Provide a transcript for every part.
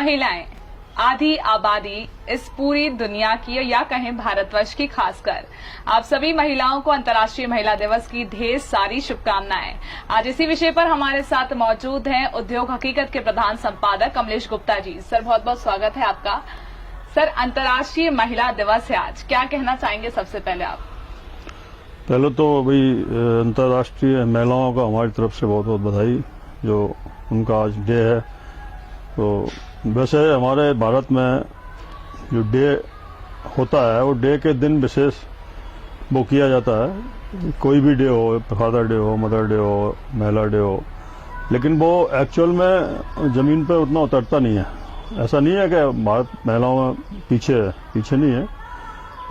महिलाएं आधी आबादी इस पूरी दुनिया की या कहें भारतवर्ष की खासकर आप सभी महिलाओं को अंतर्राष्ट्रीय महिला दिवस की ढेर सारी शुभकामनाएं। आज इसी विषय पर हमारे साथ मौजूद हैं उद्योग हकीकत के प्रधान संपादक कमलेश गुप्ता जी। सर बहुत बहुत स्वागत है आपका। सर अंतर्राष्ट्रीय महिला दिवस है आज, क्या कहना चाहेंगे सबसे पहले आप? पहले तो भाई अंतर्राष्ट्रीय महिलाओं का हमारी तरफ से बहुत बहुत बधाई, जो उनका आज डे है। तो वैसे हमारे भारत में जो डे होता है वो डे के दिन विशेष वो किया जाता है। कोई भी डे हो, फादर डे हो, मदर डे हो, महिला डे हो, लेकिन वो एक्चुअल में जमीन पे उतना उतरता नहीं है। ऐसा नहीं है कि भारत महिलाओं में पीछे नहीं है,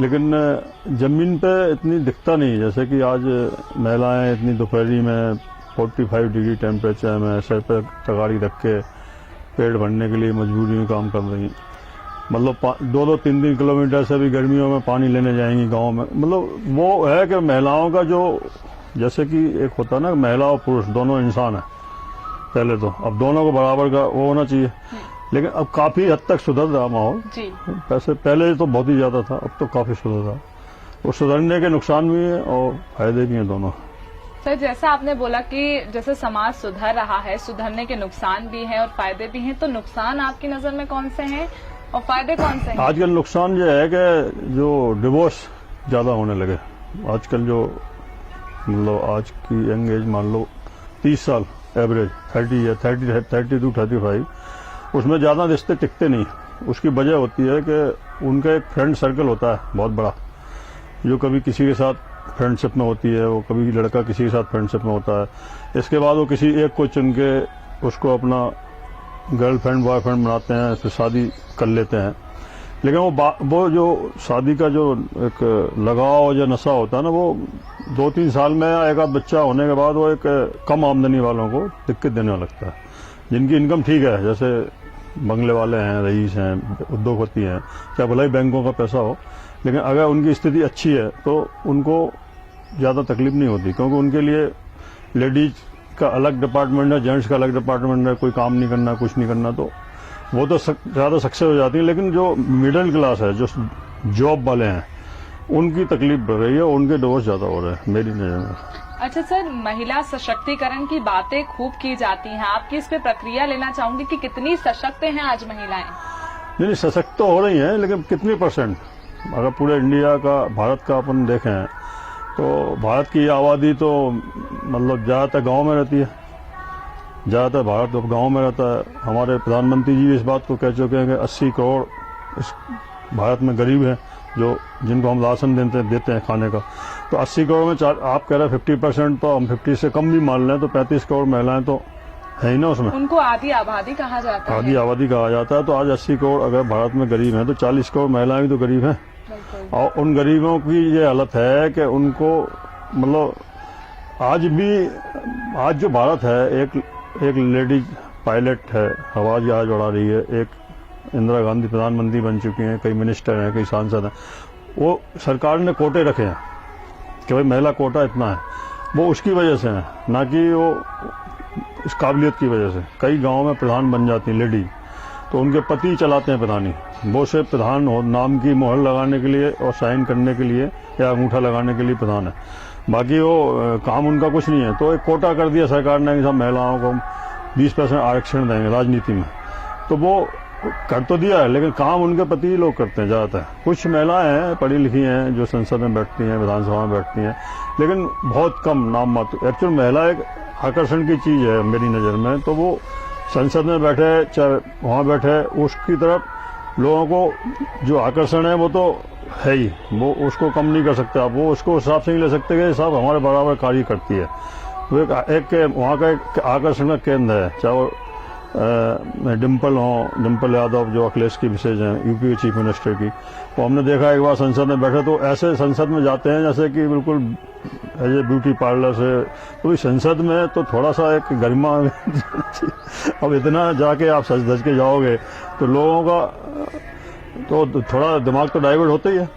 लेकिन जमीन पे इतनी दिखता नहीं। जैसे कि आज महिलाएं इतनी दोपहरी में 45 डिग्री टेम्परेचर में सर पे तगाड़ी रख के पेट भरने के लिए मजबूरी में काम कर रही, मतलब 2-3 किलोमीटर से भी गर्मियों में पानी लेने जाएंगी गांव में। मतलब वो है कि महिलाओं का जो, जैसे कि एक होता है ना, महिला और पुरुष दोनों इंसान है पहले तो, अब दोनों को बराबर का वो होना चाहिए। लेकिन अब काफी हद तक सुधर रहा माहौल। पहले तो बहुत ही ज्यादा था, अब तो काफी सुधर रहा। और सुधरने के नुकसान भी है और फायदे भी हैं दोनों। सर जैसा आपने बोला कि जैसे समाज सुधर रहा है, सुधरने के नुकसान भी हैं और फायदे भी हैं, तो नुकसान आपकी नजर में कौन से हैं और फायदे कौन से हैं? आजकल नुकसान ये है कि जो डिवोर्स ज्यादा होने लगे आजकल, जो मतलब आज की यंग एज मान लो 30 साल एवरेज 30 या 30 to 35, उसमें ज्यादा रिश्ते टिकते नहीं। उसकी वजह होती है कि उनका एक फ्रेंड सर्कल होता है बहुत बड़ा, जो कभी किसी के साथ फ्रेंडशिप में होती है, वो कभी लड़का किसी के साथ फ्रेंडशिप में होता है। इसके बाद वो किसी एक को चुन के उसको अपना गर्लफ्रेंड बॉयफ्रेंड बनाते हैं, फिर शादी कर लेते हैं। लेकिन वो जो शादी का जो एक लगाव या नशा होता है ना, वो 2-3 साल में एक आध बच्चा होने के बाद वो एक कम आमदनी वालों को दिक्कत देने लगता है। जिनकी इनकम ठीक है, जैसे बंगले वाले हैं, रईस हैं, उद्योगपति हैं, क्या भला ही बैंकों का पैसा हो, लेकिन अगर उनकी स्थिति अच्छी है तो उनको ज्यादा तकलीफ नहीं होती, क्योंकि उनके लिए लेडीज का अलग डिपार्टमेंट है, जेंट्स का अलग डिपार्टमेंट है, कोई काम नहीं करना, कुछ नहीं करना, तो वो तो ज्यादा सक्सेस हो जाती है। लेकिन जो मिडिल क्लास है, जो जॉब वाले हैं, उनकी तकलीफ बढ़ रही है, उनके डिवोर्स ज्यादा हो रहे हैं मेरी नजर में। अच्छा सर, महिला सशक्तिकरण की बातें खूब की जाती हैं, आपकी इस पे प्रक्रिया लेना चाहूंगी कि कितनी सशक्त हैं आज महिलाएं? नहीं, सशक्त तो हो रही हैं, लेकिन कितनी परसेंट? अगर पूरे इंडिया का, भारत का अपन देखें तो भारत की आबादी तो मतलब ज्यादातर गांव में रहती है, ज्यादातर भारत तो गांव में रहता है। हमारे प्रधानमंत्री जी भी इस बात को कह चुके हैं कि 80 करोड़ इस भारत में गरीब हैं, जो जिनको हम राशन देते हैं खाने का। तो 80 करोड़ में आप कह रहे हैं 50%, तो हम 50 से कम भी मान लें तो 35 करोड़ महिलाएं तो है ही ना उसमें। उनको आधी आबादी कहा जाता है। आधी आबादी कहा जाता है। तो आज 80 करोड़ अगर भारत में गरीब हैं तो 40 करोड़ महिलाएं भी तो गरीब हैं। और उन गरीबों की ये हालत है कि उनको मतलब आज जो भारत है, एक लेडीज पायलट है, हवाई जहाज उड़ा रही है, एक इंदिरा गांधी प्रधानमंत्री बन चुकी हैं, कई मिनिस्टर हैं, कई सांसद हैं। वो सरकार ने कोटे रखे हैं कि भाई महिला कोटा इतना है, वो उसकी वजह से है, ना कि वो इस काबिलियत की वजह से। कई गांव में प्रधान बन जाती हैं लेडीज, तो उनके पति चलाते हैं प्रधानी, वो से प्रधान हो नाम की मोहर लगाने के लिए और साइन करने के लिए या अंगूठा लगाने के लिए प्रधान है, बाकी वो काम उनका कुछ नहीं है। तो एक कोटा कर दिया सरकार ने कि सब महिलाओं को 20% आरक्षण देंगे राजनीति में, तो वो कर तो दिया है, लेकिन काम उनके पति ही लोग करते हैं ज्यादातर। कुछ महिलाएं हैं पढ़ी लिखी हैं जो संसद में बैठती हैं, विधानसभा में बैठती हैं, लेकिन बहुत कम नाम मात्र। एक्चुअल महिला एक आकर्षण की चीज है मेरी नजर में, तो वो संसद में बैठे चाहे वहां बैठे, उसकी तरफ लोगों को जो आकर्षण है वो तो है ही, वो उसको कम नहीं कर सकते आप, वो उसको हिसाब से नहीं ले सकते कि साहब हमारे बराबर कार्य करती है। वो एक वहां का एक आकर्षण का केंद्र है, चाहे वो डिम्पल यादव जो अखिलेश की विशेष हैं, यूपी के चीफ मिनिस्टर की, वो हमने देखा एक बार संसद में बैठे तो ऐसे संसद में जाते हैं जैसे कि बिल्कुल एज ए ब्यूटी पार्लर से। तो संसद में तो थोड़ा सा एक गरिमा अब इतना जाके आप सज धज के जाओगे तो लोगों का तो थोड़ा दिमाग तो डाइवर्ट होता ही है।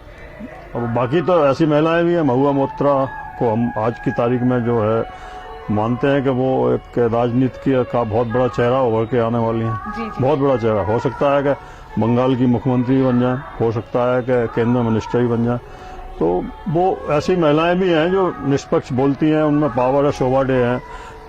अब बाकी तो ऐसी महिलाएं भी हैं, महुआ मोत्रा को हम आज की तारीख में जो है मानते हैं कि वो एक राजनीति का बहुत बड़ा चेहरा उभर के आने वाली हैं। जी जी। बहुत बड़ा चेहरा हो सकता है कि बंगाल की मुख्यमंत्री बन जाए, हो सकता है कि केंद्रीय मिनिस्टर ही बन जाए। तो वो ऐसी महिलाएं भी हैं जो निष्पक्ष बोलती हैं, उनमें पावर है, शोभा डे है,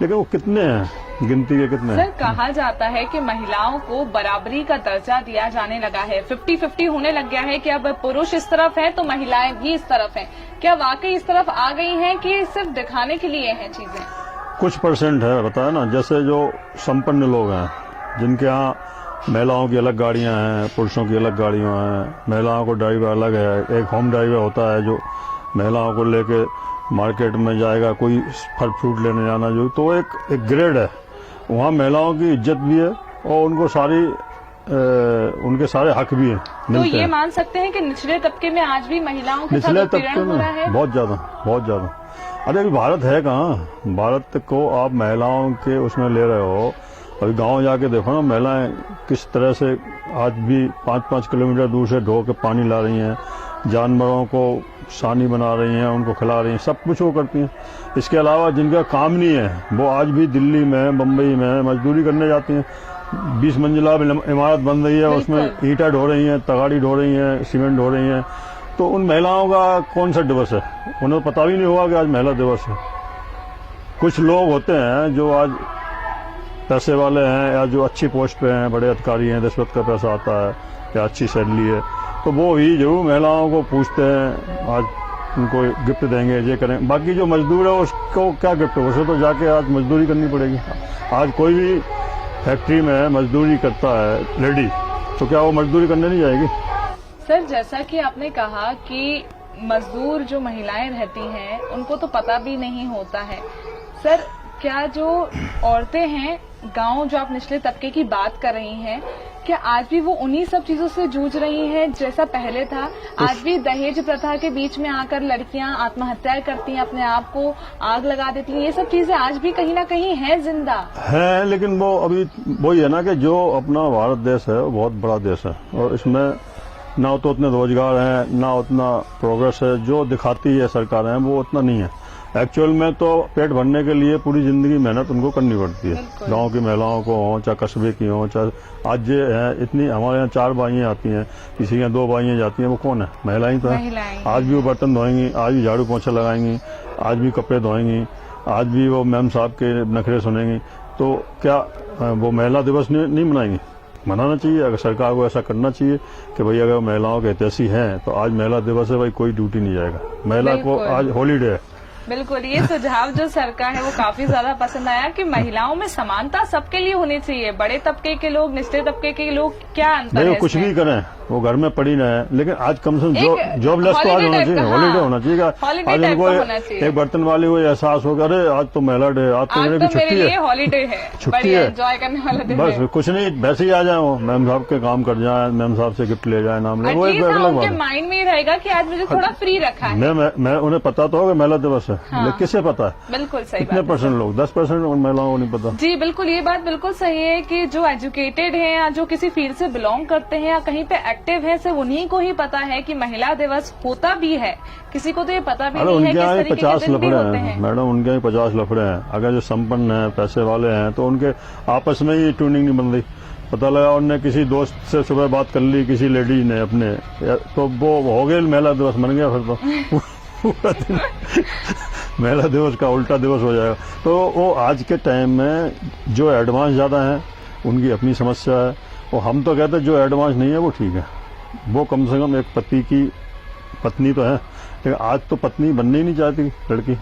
लेकिन वो कितने हैं, गिनती के कितने सर हैं? कहा जाता है कि महिलाओं को बराबरी का दर्जा दिया जाने लगा है, 50-50 होने लग गया है कि अब पुरुष इस तरफ हैं तो महिलाएं भी इस तरफ हैं। क्या वाकई इस तरफ आ गई हैं कि सिर्फ दिखाने के लिए हैं चीजें? कुछ परसेंट है, बताया ना, जैसे जो संपन्न लोग हैं जिनके यहाँ महिलाओं की अलग गाड़ियां हैं, पुरुषों की अलग गाड़ियां हैं, महिलाओं को ड्राइवर अलग है, एक होम ड्राइवर होता है जो महिलाओं को लेके मार्केट में जाएगा, कोई फल फ्रूट लेने जाना, जो तो एक ग्रेड है, वहाँ महिलाओं की इज्जत भी है और उनको उनके सारे हक भी हैं, तो मिलते ये हैं। मान सकते हैं कि निचले तबके में आज भी महिलाओं के साथ निचले उत्पीड़न तबके हो रहा में है? बहुत ज्यादा। अरे अभी भारत है कहाँ? भारत को आप महिलाओं के उसमें ले रहे हो। अभी गांव जाके देखो ना, महिलाएं किस तरह से आज भी 5-5 किलोमीटर दूर से ढो के पानी ला रही हैं, जानवरों को सानी बना रही हैं, उनको खिला रही हैं, सब कुछ वो करती हैं। इसके अलावा जिनका काम नहीं है वो आज भी दिल्ली में, बम्बई में मजदूरी करने जाती हैं। 20 मंजिला इमारत बन रही है, उसमें ईंटा ढो रही हैं, तगाड़ी ढो रही हैं, सीमेंट ढो रही हैं। तो उन महिलाओं का कौन सा दिवस है? उन्हें पता भी नहीं होगा कि आज महिला दिवस है। कुछ लोग होते हैं जो आज पैसे वाले हैं या जो अच्छी पोस्ट पे हैं, बड़े अधिकारी हैं, रिश्वत का पैसा आता है या अच्छी सैलरी है, तो वो ही जरूर महिलाओं को पूछते हैं, आज उनको गिफ्ट देंगे, ये करें। बाकी जो मजदूर है उसको क्या गिफ्ट है? उसे तो जाके आज मजदूरी करनी पड़ेगी। आज कोई भी फैक्ट्री में मजदूरी करता है लेडी, तो क्या वो मजदूरी करने नहीं जाएगी? सर जैसा कि आपने कहा कि मजदूर जो महिलाएं रहती हैं उनको तो पता भी नहीं होता है। सर क्या जो औरतें हैं गांव, जो आप निचले तबके की बात कर रही हैं, क्या आज भी वो उन्हीं सब चीजों से जूझ रही हैं जैसा पहले था? आज भी दहेज प्रथा के बीच में आकर लड़कियां आत्महत्या करती हैं, अपने आप को आग लगा देती हैं, ये सब चीजें आज भी कहीं ना कहीं है जिंदा है। लेकिन वो अभी वही है ना कि जो अपना भारत देश है वो बहुत बड़ा देश है और इसमें ना तो उतने रोजगार हैं, ना उतना प्रोग्रेस है। जो दिखाती है सरकारें वो उतना नहीं है। एक्चुअल में तो पेट भरने के लिए पूरी जिंदगी मेहनत उनको करनी पड़ती है। गांव की महिलाओं को हो, चाहे कस्बे की हो, चाहे आज ये है इतनी, हमारे यहाँ 4 बाइयाँ आती हैं, किसी के यहाँ 2 बाइयाँ जाती हैं, वो कौन है? महिलाएं तो है। आज भी वो बर्तन धोएंगी, आज भी झाड़ू पोछा लगाएंगी, आज भी कपड़े धोएंगी, आज भी वो मैम साहब के नखरे सुनेंगी। तो क्या वो महिला दिवस नहीं मनाएंगी? मनाना चाहिए। अगर सरकार को ऐसा करना चाहिए कि भाई अगर महिलाओं के हितैषी हैं तो आज महिला दिवस है, भाई कोई ड्यूटी नहीं जाएगा, महिला को आज हॉलीडे है। बिल्कुल, ये सुझाव जो सर का है वो काफी ज्यादा पसंद आया कि महिलाओं में समानता सबके लिए होनी चाहिए। बड़े तबके के लोग, निचले तबके के लोग, क्या अंतर है? कुछ भी करें, वो घर में पड़ी रहे, लेकिन आज कम से कम जॉबलेस तो आज होना चाहिए, हॉलीडे होना चाहिए। आज उनको एक बर्तन वाले को एहसास होगा, अरे आज तो महिला डे, आज तो मेरी छुट्टी है, हॉलीडे है, छुट्टी है, एंजॉय करने वाला दिन बस कुछ नहीं, वैसे ही आ जाए, वो मैम साहब के काम कर जाए, मैम साहब से गिफ्ट ले जाए, नाम ले, वो एक अलग बात है। माइंड में ही रहेगा कि आज मुझे थोड़ा फ्री रखा है। मैं उन्हें पता तो होगा महिला दिवस है, लेकिन किसे पता है? बिल्कुल सही। कितने परसेंट लोग? 10% उन महिलाओं को नहीं पता। जी बिल्कुल, ये बात बिल्कुल सही है कि जो एजुकेटेड हैं या जो किसी फील्ड से बिलोंग करते हैं या कहीं पे एक्टिव हैं, सिर्फ उन्हीं को ही पता है कि महिला दिवस होता भी है। किसी को तो ये पता भी नहीं है कि इस तरीके के दिन भी होते हैं। मैडम उनके ही 50 लफड़े हैं। अगर जो संपन्न है, पैसे वाले हैं, तो उनके आपस में ही ट्यूनिंग नहीं बन रही। पता लगा उनने किसी दोस्त से सुबह बात कर ली, किसी लेडी ने अपने, तो वो हो गए महिला दिवस बन गया, फिर तो पूरा दिन महिला दिवस का उल्टा दिवस हो जाएगा। तो वो आज के टाइम में जो एडवांस ज्यादा है उनकी अपनी समस्या है, और हम तो कहते हैं जो एडवांस नहीं है वो ठीक है। वो कम से कम एक पति की पत्नी तो है, लेकिन आज तो पत्नी बनने ही नहीं चाहती लड़की।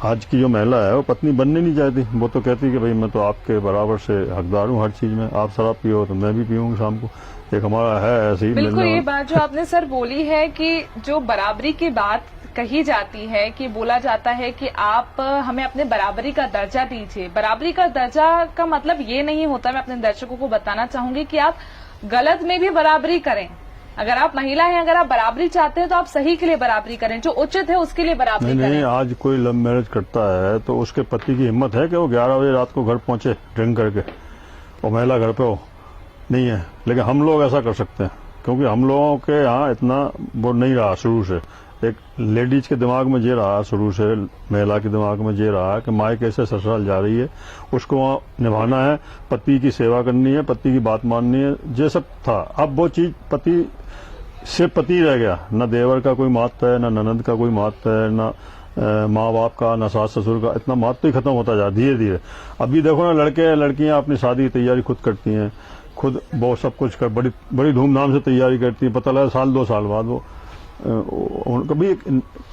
आज की जो महिला है वो पत्नी बनने नहीं चाहती। वो तो कहती कि भाई मैं तो आपके बराबर से हकदार हूँ हर चीज में, आप शराब पियो तो मैं भी पीऊंगी शाम को। एक हमारा है ऐसे ही। बिल्कुल, ये बात जो आपने सर बोली है कि जो बराबरी की बात कही जाती है, कि बोला जाता है कि आप हमें अपने बराबरी का दर्जा दीजिए। बराबरी का दर्जा का मतलब ये नहीं होता, मैं अपने दर्शकों को बताना चाहूंगी कि आप गलत में भी बराबरी करें। अगर आप महिला हैं, अगर आप बराबरी चाहते हैं तो आप सही के लिए बराबरी करें, जो उचित है उसके लिए बराबरी करें। नहीं, आज कोई लव मैरिज करता है तो उसके पति की हिम्मत है कि वो 11 बजे रात को घर पहुंचे ड्रिंक करके, और महिला घर पे हो? नहीं है। लेकिन हम लोग ऐसा कर सकते हैं, क्योंकि हम लोगों के यहाँ इतना वो नहीं रहा शुरू से। एक लेडीज के दिमाग में ये रहा शुरू से, महिला के दिमाग में ये रहा कि माँ कैसे ससुराल जा रही है, उसको वहाँ निभाना है, पति की सेवा करनी है, पति की बात माननी है, ये सब था। अब वो चीज पति सिर्फ पति रह गया, न देवर का कोई महत्व है, न ननद का कोई महत्व है, न माँ बाप का, न सास ससुर का, इतना महत्व ही खत्म होता जा धीरे धीरे। अभी देखो ना, लड़के लड़कियां अपनी शादी की तैयारी खुद करती हैं, खुद वो सब कुछ कर बड़ी बड़ी धूमधाम से तैयारी करती हैं। पता लगा साल 2 साल बाद वो कभी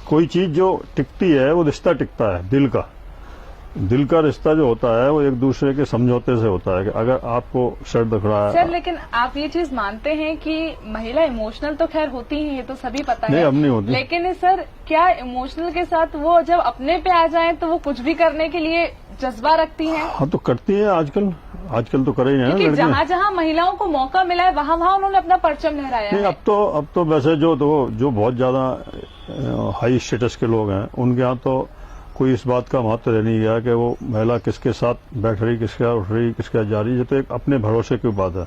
कोई चीज जो टिकती है वो रिश्ता टिकता है दिल का रिश्ता जो होता है वो एक दूसरे के समझौते से होता है कि अगर आपको सर दुख रहा है। सर लेकिन आप ये चीज मानते हैं कि महिला इमोशनल तो खैर होती ही है, तो सभी पता नहीं, है, अब नहीं होती। लेकिन सर क्या इमोशनल के साथ वो जब अपने पे आ जाए तो वो कुछ भी करने के लिए जज्बा रखती हैं? हाँ तो करती है आजकल तो कर ही है क्योंकि लड़कियां। जहाँ जहाँ महिलाओं को मौका मिला है वहाँ वहाँ उन्होंने अपना परचम लहराया नहीं, है। अब तो वैसे जो बहुत ज्यादा हाई स्टेटस के लोग हैं उनके यहाँ तो कोई इस बात का महत्व रह नहीं गया कि वो महिला किसके साथ बैठ रही, किसके साथ उठ रही, किसके साथ जा रही। ये तो एक अपने भरोसे की बात है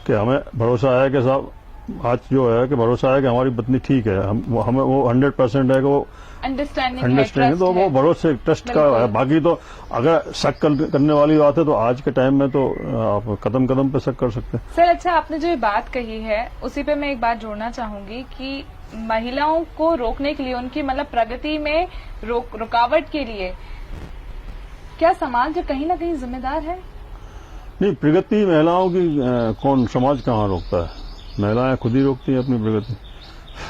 कि हमें भरोसा है कि साहब आज जो है कि भरोसा है कि हमारी पत्नी ठीक है, हमें वो 100% है कि वो अंडरस्टैंडिंग तो वो भरोसे ट्रस्ट का है। बाकी तो अगर शक करने वाली बात है तो आज के टाइम में तो आप कदम कदम पे शक कर सकते हैं। सर अच्छा, आपने जो ये बात कही है उसी पे मैं एक बात जोड़ना चाहूंगी कि महिलाओं को रोकने के लिए, उनकी मतलब प्रगति में रुकावट के लिए क्या समाज कहीं ना कहीं जिम्मेदार है? नहीं, प्रगति महिलाओं की कौन समाज कहाँ रोकता है? महिलाएं खुद ही रोकती हैं अपनी प्रगति।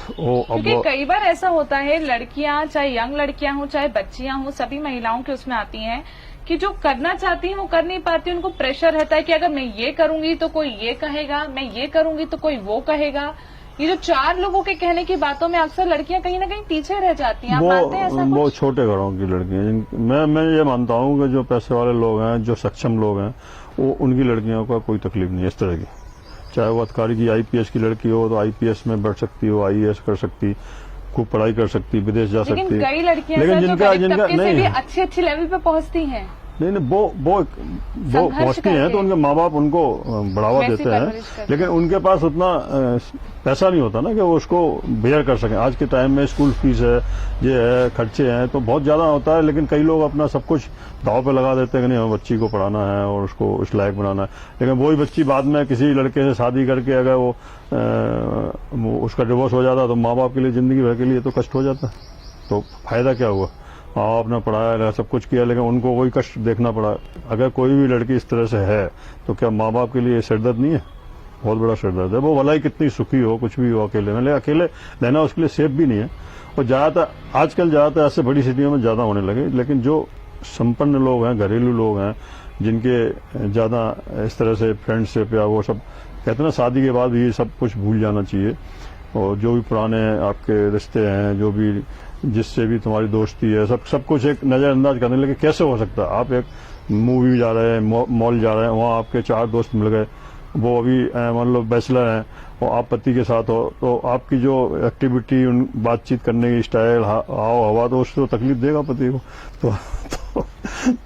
क्योंकि कई बार ऐसा होता है, लड़कियां चाहे यंग लड़कियां हो चाहे बच्चियां हो, सभी महिलाओं के उसमें आती हैं कि जो करना चाहती हैं वो कर नहीं पाती। उनको प्रेशर रहता है कि अगर मैं ये करूंगी तो कोई ये कहेगा, मैं ये करूंगी तो कोई वो कहेगा। ये जो 4 लोगों के कहने की बातों में अक्सर लड़कियां कहीं ना कहीं पीछे रह जाती हैं। आप मानते हैं ऐसा? वो छोटे घरों की लड़कियां, मैं ये मानता हूं कि जो पैसे वाले लोग हैं, जो सक्षम लोग हैं, वो उनकी लड़कियों का कोई तकलीफ नहीं है इस तरह की। चाहे वो अधिकारी की आईपीएस की लड़की हो तो आईपीएस में बैठ सकती हो, आईएएस कर सकती, खूब पढ़ाई कर सकती, विदेश जा सकती। लेकिन कई लड़कियां लेकिन जिनका नहीं अच्छी लेवल पे पहुंचती हैं। नहीं, वो पहुंचती हैं तो उनके माँ बाप उनको बढ़ावा देते हैं, लेकिन उनके पास उतना पैसा नहीं होता ना कि वो उसको बेयर कर सकें। आज के टाइम में स्कूल फीस है, ये है, खर्चे हैं, तो बहुत ज्यादा होता है। लेकिन कई लोग अपना सब कुछ दाव पे लगा देते हैं कि नहीं हमें बच्ची को पढ़ाना है और उसको उस लायक बनाना है। लेकिन वही बच्ची बाद में किसी लड़के से शादी करके अगर वो उसका डिवोर्स हो जाता तो माँ बाप के लिए जिंदगी भर के लिए तो कष्ट हो जाता। तो फायदा क्या हुआ? आपने पढ़ाया, सब कुछ किया, लेकिन उनको वही कष्ट देखना पड़ा। अगर कोई भी लड़की इस तरह से है तो क्या माँ बाप के लिए सिरदर्द नहीं है? बहुत बड़ा सिरदर्द है। वो भलाई कितनी सुखी हो, कुछ भी हो अकेले में, लेकिन अकेले रहना उसके लिए सेफ भी नहीं है। और ज्यादातर ऐसे बड़ी सिटियों में ज्यादा होने लगे। लेकिन जो संपन्न लोग हैं, घरेलू लोग हैं, जिनके ज्यादा इस तरह से फ्रेंडशिप या वो सब कहते हैं ना, शादी के बाद ये सब कुछ भूल जाना चाहिए। और जो भी पुराने आपके रिश्ते हैं, जो भी जिससे भी तुम्हारी दोस्ती है, सब कुछ एक नजरअंदाज करने लगे। कैसे हो सकता है? आप एक मूवी जा रहे हैं, मॉल जा रहे हैं, वहाँ आपके 4 दोस्त मिल गए, वो अभी मान लो बैचलर हैं और आप पति के साथ हो, तो आपकी जो एक्टिविटी, बातचीत करने की स्टाइल, आओ हवा, तो उसको तकलीफ देगा पति को।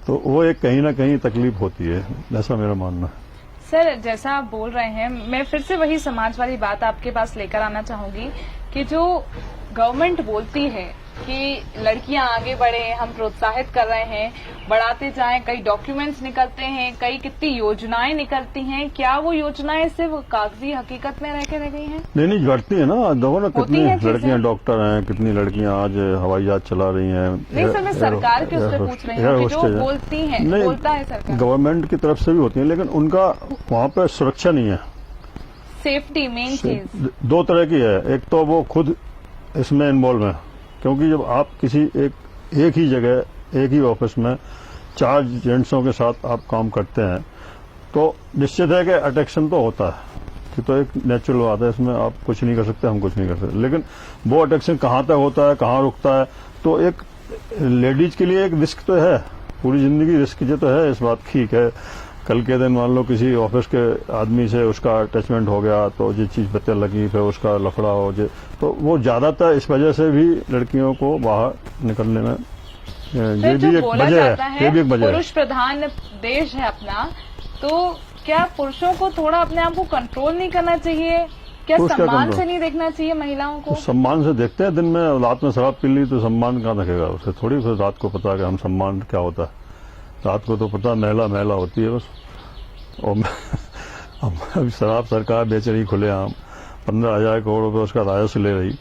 तो वो एक कहीं ना कहीं तकलीफ होती है, ऐसा मेरा मानना है। सर जैसा आप बोल रहे हैं, मैं फिर से वही समाज वाली बात आपके पास लेकर आना चाहूंगी कि जो गवर्नमेंट बोलती है कि लड़कियां आगे बढ़े, हम प्रोत्साहित कर रहे हैं, बढ़ाते जाएं, कई डॉक्यूमेंट्स निकलते हैं, कई कितनी योजनाएं निकलती हैं, क्या वो योजनाएं सिर्फ कागजी हकीकत में रह गई हैं? नहीं, बढ़ती है ना। देखो ना कितनी लड़कियां डॉक्टर हैं, कितनी लड़कियां आज हवाई जहाज चला रही हैं। नहीं सर, मैं सरकार के उससे पूछ रही हूँ, जो बोलती हैं, बोलता है सरकार, गवर्नमेंट की तरफ से भी होती है, लेकिन उनका वहाँ पे सुरक्षा नहीं है। सेफ्टी मेन चीज 2 तरह की है। एक तो वो खुद इसमें इन्वॉल्व है, क्योंकि जब आप किसी एक ही जगह, एक ही ऑफिस में 4 जेंट्सों के साथ आप काम करते हैं तो निश्चित है कि अट्रैक्शन तो होता है, कि तो एक नेचुरल बात है, इसमें आप कुछ नहीं कर सकते, हम कुछ नहीं कर सकते। लेकिन वो अट्रैक्शन कहाँ तक होता है, कहाँ रुकता है, तो एक लेडीज के लिए एक रिस्क तो है, पूरी जिंदगी रिस्क जो तो है। इस बात ठीक है, कल के दिन मान लो किसी ऑफिस के आदमी से उसका अटैचमेंट हो गया तो ये चीज पता लगी, फिर उसका लफड़ा हो जाए, तो वो ज्यादातर इस वजह से भी लड़कियों को बाहर निकलने में ये भी एक वजह है। ये भी एक वजह है। पुरुष प्रधान देश है अपना, तो क्या पुरुषों को थोड़ा अपने आप को कंट्रोल नहीं करना चाहिए? क्या तो उसका सम्मान कंट्रोल। से नहीं देखना चाहिए महिलाओं को? तो सम्मान से देखते हैं, दिन में रात में शराब पी ली तो सम्मान कहाँ रखेगा उसे, थोड़ी फिर रात को पता है कि हम सम्मान क्या होता है। रात को तो पता है महिला महिला होती है बस। और अभी शराब सरकार बेच रही खुलेआम, 15,000 करोड़ रुपए उसका राजस्व ले रही,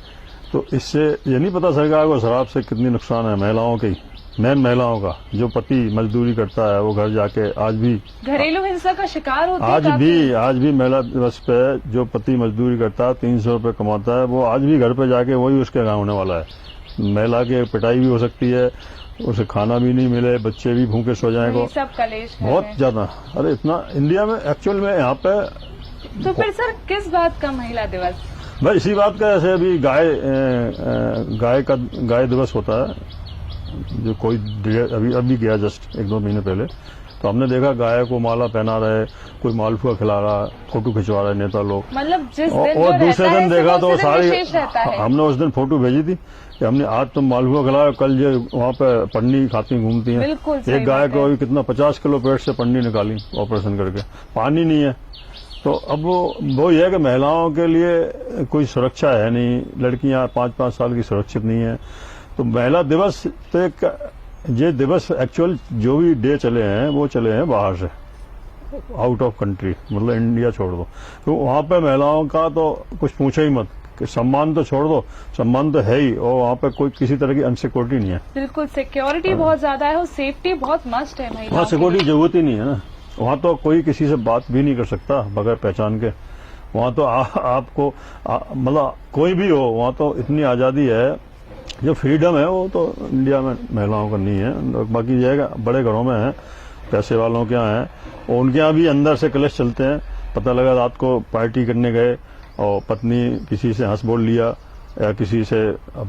तो इससे ये नहीं पता सरकार को शराब से कितनी नुकसान है महिलाओं की, मेन महिलाओं का। जो पति मजदूरी करता है वो घर जाके आज भी घरेलू हिंसा का शिकार होते हैं आज भी महिला दिवस पे जो पति मजदूरी करता है 300 रुपए कमाता है, वो आज भी घर पे जाके वही उसके गाँव होने वाला है। महिला की पिटाई भी हो सकती है, उसे खाना भी नहीं मिले, बच्चे भी भूखे सो जाए को, सब कलेश है। बहुत ज्यादा। अरे इतना इंडिया में एक्चुअल में यहाँ पे तो फिर सर किस बात का महिला दिवस? भाई इसी बात का, ऐसे अभी गाय दिवस होता है, जो कोई अभी गया जस्ट 1-2 महीने पहले, तो हमने देखा गाय को माला पहना रहे, कोई मालपुआ खिला रहा, फोटो खिंचवा रहे नेता लोग। मतलब जिस दिन और दूसरे दिन देखा तो सारी, रहता है। हमने उस दिन फोटो भेजी थी कि हमने आज तुम मालपुआ खिलाया, कल जो वहाँ पे पन्नी खाती घूमती हैं। बिल्कुल सही एक गाय बात को है। अभी कितना 50 किलो पेट से पन्नी निकाली ऑपरेशन करके, पानी नहीं है। तो अब वो ये है कि महिलाओं के लिए कोई सुरक्षा है नहीं, लड़कियां 5-5 साल की सुरक्षित नहीं है। तो महिला दिवस तो एक ये दिवस एक्चुअल जो भी डे चले हैं वो चले हैं बाहर से, आउट ऑफ कंट्री, मतलब इंडिया छोड़ दो। तो वहाँ पे महिलाओं का तो कुछ पूछो ही मत, कि सम्मान तो छोड़ दो, सम्मान तो है ही, और वहाँ पे कोई किसी तरह की अनसिक्योरिटी नहीं है। बिल्कुल सिक्योरिटी बहुत ज्यादा है और सेफ्टी बहुत मस्ट है महिलाओं वहाँ के सिक्योरिटी लिए। की जरूरत ही नहीं है ना। वहाँ तो कोई किसी से बात भी नहीं कर सकता बगैर पहचान के। वहाँ तो आपको मतलब कोई भी हो, वहाँ तो इतनी आज़ादी है, जो फ्रीडम है वो तो इंडिया में महिलाओं का नहीं है। बाकी ये है कि बड़े घरों में है, पैसे वालों के यहाँ है, और उनके यहाँ भी अंदर से कलेश चलते हैं। पता लगा रात को पार्टी करने गए और पत्नी किसी से हंस बोल लिया, या किसी से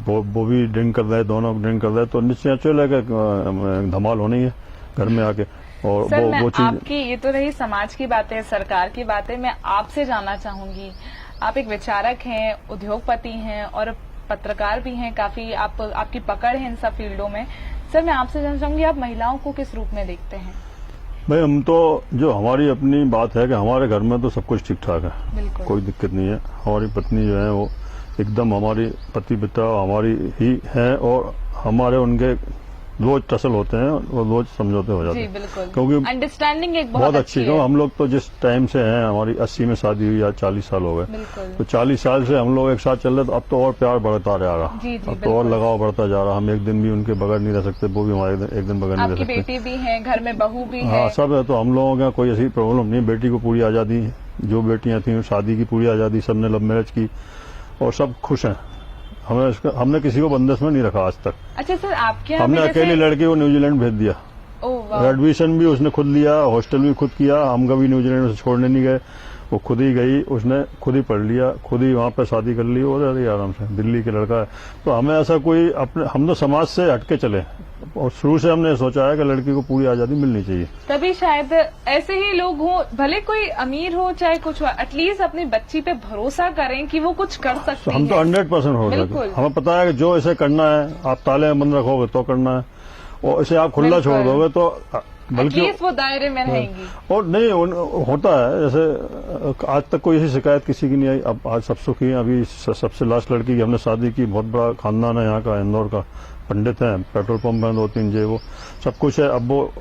वो भी ड्रिंक कर रहे, दोनों ड्रिंक कर रहे, तो नेचुरल है कि धमाल होनी है घर में आके। और सर, वो चीज आपकी ये तो रही समाज की बातें, सरकार की बातें। मैं आपसे जानना चाहूंगी, आप एक विचारक हैं, उद्योगपति हैं और पत्रकार भी हैं, काफी आपकी पकड़ है इन सब फील्डों में। सर, मैं आपसे जानना चाहूंगी, आप महिलाओं को किस रूप में देखते हैं? भाई हम तो, जो हमारी अपनी बात है कि हमारे घर में तो सब कुछ ठीक ठाक है, बिल्कुल कोई दिक्कत नहीं है। हमारी पत्नी जो है वो एकदम हमारी पति पिता हमारी ही है, और हमारे उनके रोज टसल होते हैं और रोज समझौते हो जाते जी, हैं, बिल्कुल। क्योंकि अंडरस्टैंडिंग एक बहुत अच्छी है। है। हम लोग तो जिस टाइम से हैं, हमारी 80 में शादी हुई, आज 40 साल हो गए, बिल्कुल। तो 40 साल से हम लोग एक साथ चल रहे, तो अब तो और प्यार बढ़ता जा रहा, जी, अब तो और लगाव बढ़ता जा रहा। हम एक दिन भी उनके बगैर नहीं रह सकते, वो भी हमारे एक दिन बगैर नहीं आपकी रह सकते। बेटी भी है, घर में बहू भी हाँ है। सब है, तो हम लोगों का कोई ऐसी प्रॉब्लम नहीं। बेटी को पूरी आज़ादी, जो बेटियां थी शादी की पूरी आज़ादी, सबने लव मैरिज की और सब खुश हैं। हमने किसी को बंदिश में नहीं रखा आज तक। अच्छा सर, आपके यहाँ हमने भी अकेली लड़की को न्यूजीलैंड भेज दिया, ओह वाह। एडमिशन भी उसने खुद लिया, हॉस्टल भी खुद किया, हम कभी न्यूजीलैंड उसे छोड़ने नहीं गए, वो खुद ही गई, उसने खुद ही पढ़ लिया, खुद ही वहाँ पे शादी कर ली, वो रह रही आराम से, दिल्ली के लड़का है। तो हमें ऐसा कोई अपने, हम तो समाज से हटके चले, और शुरू से हमने सोचा है कि लड़की को पूरी आज़ादी मिलनी चाहिए। तभी शायद ऐसे ही लोग हों, भले कोई अमीर हो चाहे कुछ हो, एटलीस्ट अपनी बच्ची पे भरोसा करें कि वो कुछ कर सकती हम तो है। 100% हो बिल्कुल। जाते, हमें पता है कि जो इसे करना है, आप ताले में बंद रखोगे तो करना है, और इसे आप खुला बिल्कुल। छोड़ दोगे तो बल्कि एटलीस्ट वो दायरे में रहेंगी। और नहीं होता है। जैसे आज तक कोई ऐसी शिकायत किसी की नहीं आई, अब आज सब सुखी हैं। अभी सबसे लास्ट लड़की की हमने शादी की, बहुत बड़ा खानदान है यहाँ का, इंदौर का, पंडित हैं, पेट्रोल पंप है 2-3 जे, वो सब कुछ है। अब वो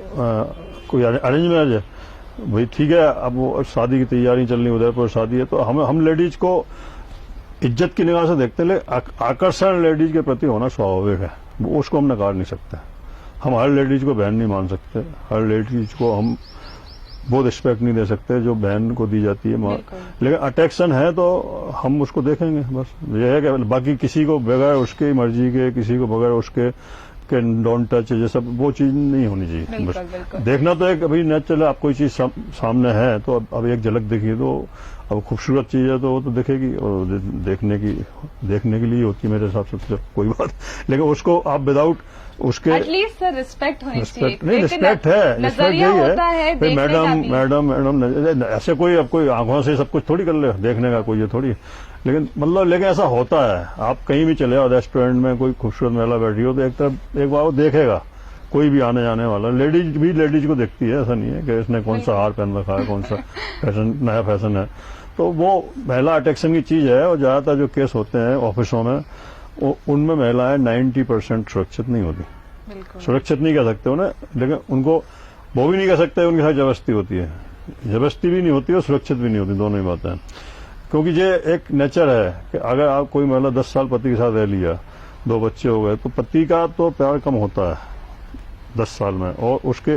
कोई अरेंज मैरिज है भाई, ठीक है। अब वो शादी की तैयारी चल रही, उदयपुर शादी है, तो हम लेडीज को इज्जत की निगाह से देखते हैं, आकर्षण लेडीज के प्रति होना स्वाभाविक है, वो उसको हम नकार नहीं सकते। हम हर लेडीज को बहन नहीं मान सकते, हर लेडीज को हम वो रिस्पेक्ट नहीं दे सकते जो बहन को दी जाती है। लेकिन अट्रैक्शन है तो हम उसको देखेंगे, बस ये है कि बाकी किसी को बगैर उसकी मर्जी के, किसी को बगैर उसके डोंट टच, ये सब वो चीज नहीं होनी चाहिए। बस देखना तो एक अभी नेचुरल, आप कोई चीज सामने है तो अब एक झलक देखिए, तो अब खूबसूरत चीज है तो वो तो दिखेगी, और देखने के लिए होती है मेरे हिसाब से, तो कोई बात। लेकिन उसको आप विदाउट उसके एटलीस्ट रिस्पेक्ट होनी चाहिए। नहीं, रिस्पेक्ट है, रिस्पेक्ट यही है। मैडम ऐसे कोई अब कोई आंखों से सब कुछ थोड़ी कर ले, देखने का कोई ये थोड़ी। लेकिन मतलब लेकिन ऐसा होता है, आप कहीं भी चले जाओ रेस्टोरेंट में, कोई खूबसूरत महिला बैठी हो तो एक बार वो देखेगा, कोई भी आने जाने वाला। लेडीज भी लेडीज को देखती है, ऐसा नहीं है कि इसने कौन सा हार पहन रखा है, कौन सा फैशन, नया फैशन है। तो वो महिला अट्रैक्शन की चीज है। और ज्यादातर जो केस होते हैं ऑफिसों में उनमें महिलाएं 90% सुरक्षित नहीं होती। बिल्कुल सुरक्षित नहीं कह सकते उन्हें, लेकिन उनको वो भी नहीं कह सकते, उनके साथ जबरदस्ती होती है। जबरदस्ती भी नहीं होती और सुरक्षित भी नहीं होती, दोनों ही बातें हैं। क्योंकि ये एक नेचर है कि अगर आप कोई महिला 10 साल पति के साथ रह लिया, 2 बच्चे हो गए, तो पति का तो प्यार कम होता है 10 साल में, और उसके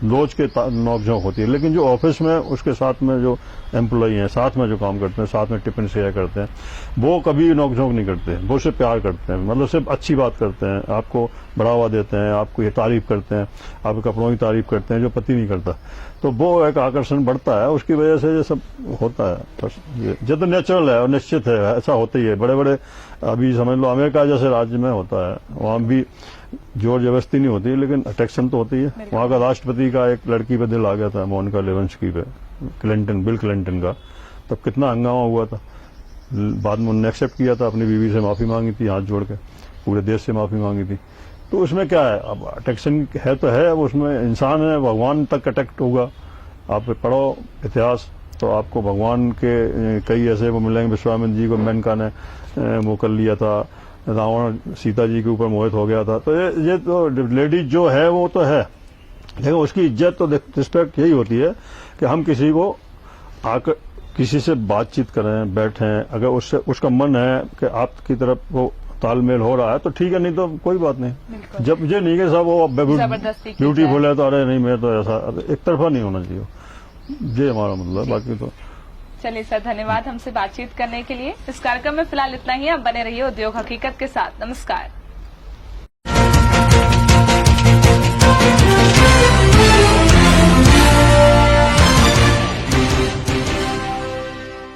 रोज के नोकझोंक होती है। लेकिन जो ऑफिस में उसके साथ में जो एम्प्लॉई हैं, साथ में जो काम करते हैं, साथ में टिफिन शेयर करते हैं, वो कभी नोकझोंक नहीं करते, वो सिर्फ प्यार करते हैं, मतलब सिर्फ अच्छी बात करते हैं, आपको बढ़ावा देते हैं, आपको ये तारीफ करते हैं, आपके कपड़ों की तारीफ करते हैं, जो पति नहीं करता। तो वो एक आकर्षण बढ़ता है, उसकी वजह से ये सब होता है। बस ये तो नेचुरल है और निश्चित है, ऐसा होता ही है। बड़े बड़े अभी समझ लो अमेरिका जैसे राज्य में होता है, वहां भी जोर जबरदस्ती नहीं होती, लेकिन अट्रैक्शन तो होती है। वहां का राष्ट्रपति का एक लड़की पे दिल आ गया था, मोनिका लेविंस्की पे, बिल क्लिंटन का, तब कितना हंगामा हुआ था। बाद में उन्होंने एक्सेप्ट किया था, अपनी बीवी से माफी मांगी थी, हाथ जोड़ के पूरे देश से माफी मांगी थी। तो उसमें क्या है, अब अट्रैक्शन है तो है, अब उसमें इंसान है, भगवान तक अट्रैक्ट होगा। आप पढ़ो इतिहास तो आपको भगवान के कई ऐसे वो मिलेंगे। विश्वामित्र जी को मेनका ने वो कर लिया था, रावण सीता जी के ऊपर मोहित हो गया था। तो ये तो लेडीज जो है वो तो है, लेकिन उसकी इज्जत तो रिस्पेक्ट यही होती है कि हम किसी को आकर किसी से बातचीत करें, बैठें, अगर उससे उसका मन है कि आपकी तरफ वो तालमेल हो रहा है तो ठीक है, नहीं तो कोई बात नहीं। जब ये नहीं कि सब वो ब्यूटीफुल है तो अरे नहीं मैं तो ऐसा, एक तरफा नहीं होना चाहिए, ये हमारा मतलब। बाकी तो चलिए सर, धन्यवाद हमसे बातचीत करने के लिए। इस कार्यक्रम में फिलहाल इतना ही। आप बने रहिए उद्योग हकीकत के साथ। नमस्कार।